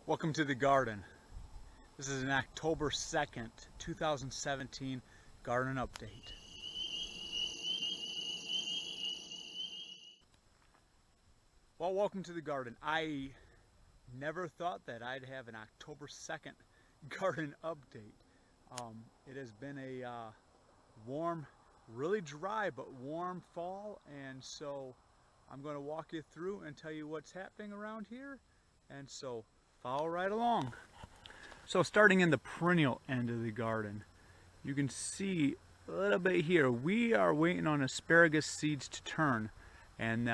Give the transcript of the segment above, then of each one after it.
Welcome to the garden. This is an October 2nd, 2017 garden update. Well, welcome to the garden. I never thought that I'd have an October 2nd garden update. It has been a warm, really dry but warm fall, and so I'm going to walk you through and tell you what's happening around here, and so follow right along. So starting in the perennial end of the garden, you can see a little bit here. We are waiting on asparagus seeds to turn, and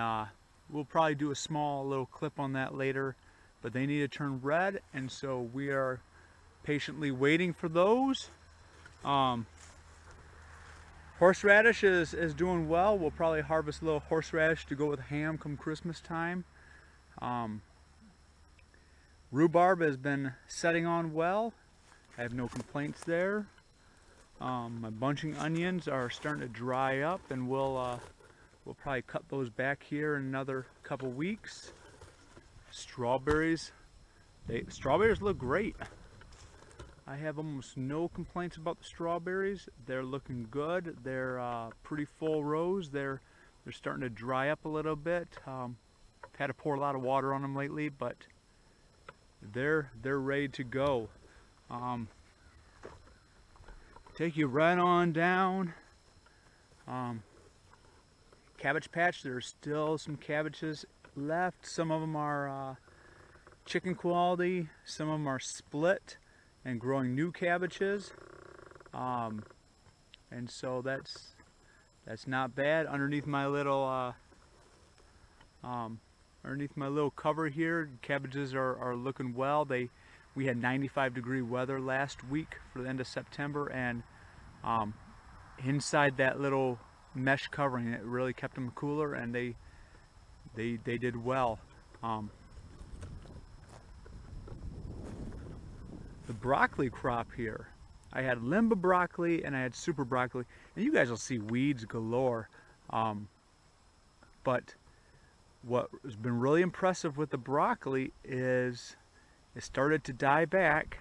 we'll probably do a small little clip on that later, but they need to turn red, and so we are patiently waiting for those. Horseradish is doing well. We'll probably harvest a little horseradish to go with ham come Christmas time. Rhubarb has been setting on well. I have no complaints there. My bunching onions are starting to dry up, and we'll probably cut those back here in another couple weeks. Strawberries look great. I have almost no complaints about the strawberries. They're looking good. They're pretty full rows. They're starting to dry up a little bit. I've had to pour a lot of water on them lately, but they're ready to go. Take you right on down. Cabbage patch, there's still some cabbages left. Some of them are chicken quality, some of them are split and growing new cabbages, and so that's not bad. Underneath my little cover here, cabbages are looking well. We had 95-degree weather last week for the end of September, and inside that little mesh covering, it really kept them cooler, and they did well. The broccoli crop here, I had limba broccoli and I had super broccoli, and you guys will see weeds galore. But what has been really impressive with the broccoli is it started to die back,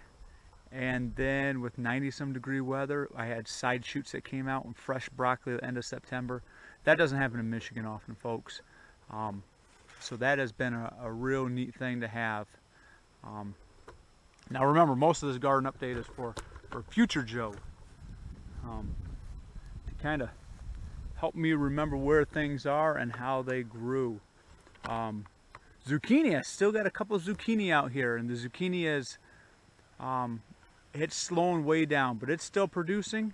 and then with 90-some degree weather, I had side shoots that came out and fresh broccoli at the end of September. That doesn't happen in Michigan often, folks. So that has been a real neat thing to have. Now remember, most of this garden update is for future Joe, to kind of help me remember where things are and how they grew. Zucchini, I still got a couple of zucchini out here, and the zucchini is it's slowing way down, but it's still producing,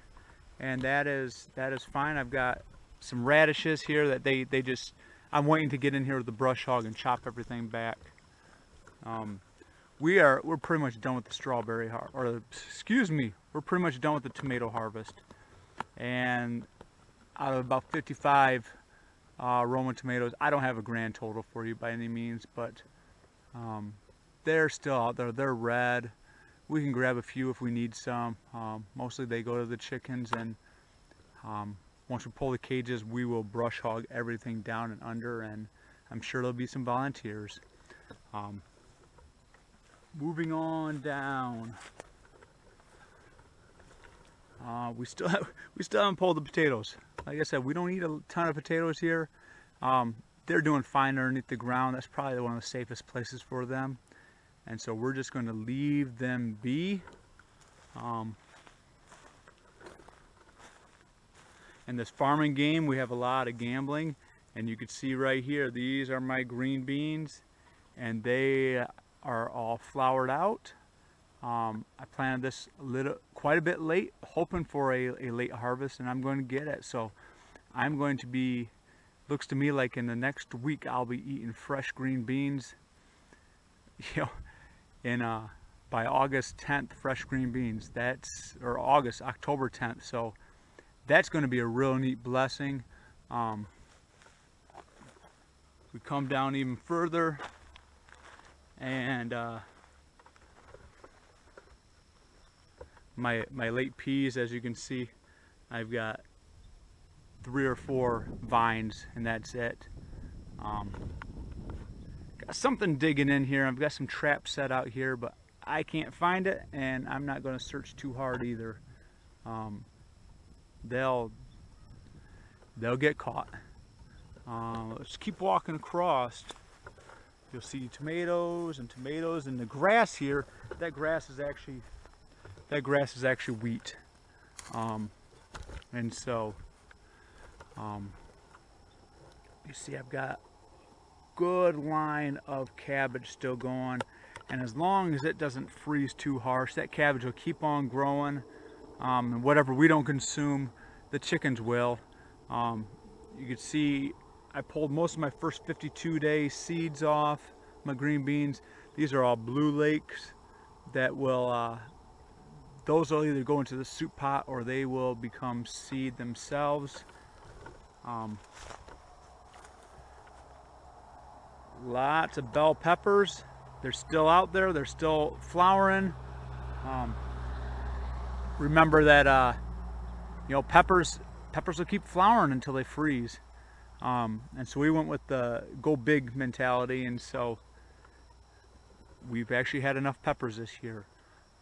and that is fine. I've got some radishes here that I'm waiting to get in here with the brush hog and chop everything back. We're pretty much done with the strawberry we're pretty much done with the tomato harvest. And out of about 55 Roma tomatoes, I don't have a grand total for you by any means, but they're still out there. They're red. We can grab a few if we need some. Mostly they go to the chickens, and once we pull the cages, we will brush hog everything down and under, and I'm sure there'll be some volunteers. Moving on down, we still haven't pulled the potatoes. Like I said, we don't need a ton of potatoes here. They're doing fine underneath the ground. That's probably one of the safest places for them, and so we're just going to leave them be. In this farming game, we have a lot of gambling, and you can see right here, these are my green beans, and they are all flowered out. I planted this quite a bit late, hoping for a late harvest, and I'm going to get it. So I'm going to be, looks to me like in the next week I'll be eating fresh green beans. By August 10th, fresh green beans. October 10th. So that's going to be a real neat blessing. We come down even further, and my late peas, as you can see, I've got 3 or 4 vines, and that's it. got something digging in here. I've got some traps set out here, but I can't find it, and I'm not going to search too hard either. They'll get caught. Let's keep walking across. You'll see tomatoes and tomatoes, and the grass here. That grass is actually wheat. And so you see, I've got a good line of cabbage still going, and as long as it doesn't freeze too harsh, that cabbage will keep on growing. And whatever we don't consume, the chickens will. You can see I pulled most of my first 52-day seeds off my green beans. These are all Blue Lakes that will, those will either go into the soup pot or they will become seed themselves. Lots of bell peppers. They're still out there. They're still flowering. Remember that you know, peppers will keep flowering until they freeze. And so we went with the go big mentality, and so we've actually had enough peppers this year.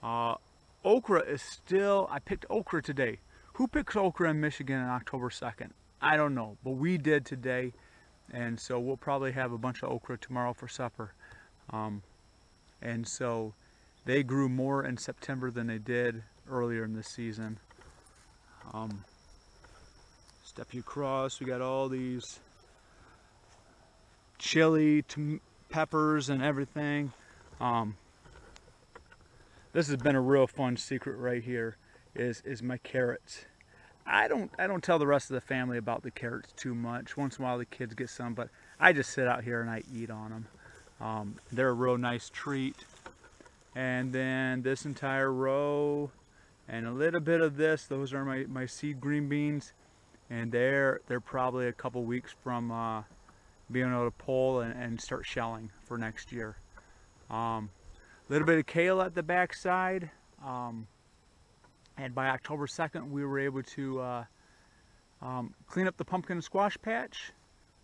Okra is still, I picked okra today. Who picks okra in Michigan on October 2nd? I don't know, but we did today, and so we'll probably have a bunch of okra tomorrow for supper. And so they grew more in September than they did earlier in the season. Step you across, we got all these chili, peppers, and everything. This has been a real fun secret right here. Is my carrots. I don't tell the rest of the family about the carrots too much. Once in a while the kids get some, but I just sit out here and I eat on them. They're a real nice treat. And then this entire row and a little bit of this, those are my seed green beans, and they're probably a couple weeks from being able to pull and start shelling for next year. A little bit of kale at the back side, and by October 2nd we were able to clean up the pumpkin and squash patch,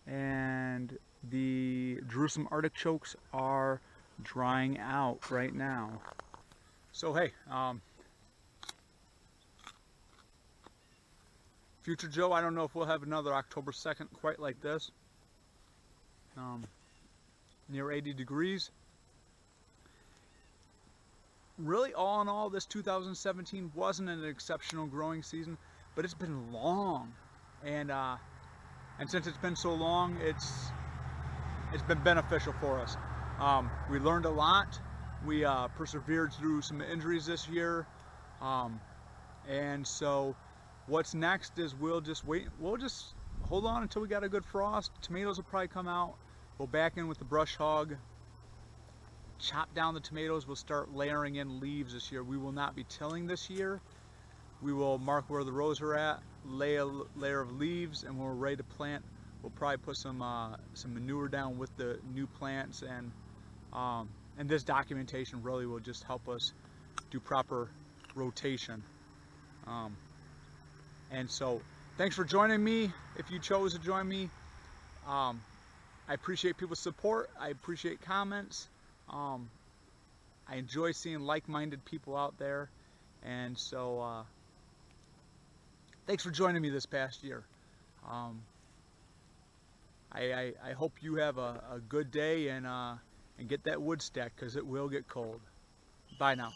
and the Jerusalem artichokes are drying out right now. So hey, Future Joe, I don't know if we'll have another October 2nd quite like this. Near 80 degrees. Really, all in all, this 2017 wasn't an exceptional growing season, but it's been long, and since it's been so long, it's been beneficial for us. We learned a lot. We persevered through some injuries this year, and so what's next is we'll just wait. We'll just hold on until we got a good frost. Tomatoes will probably come out. Go back in with the brush hog. Chop down the tomatoes. We'll start layering in leaves this year. We will not be tilling this year. We will mark where the rows are at, lay a layer of leaves, and when we're ready to plant, we'll probably put some manure down with the new plants, and this documentation really will just help us do proper rotation. And so, thanks for joining me. If you chose to join me, I appreciate people's support. I appreciate comments. I enjoy seeing like-minded people out there, and so thanks for joining me this past year. I hope you have a good day and get that wood stacked, because it will get cold. Bye now.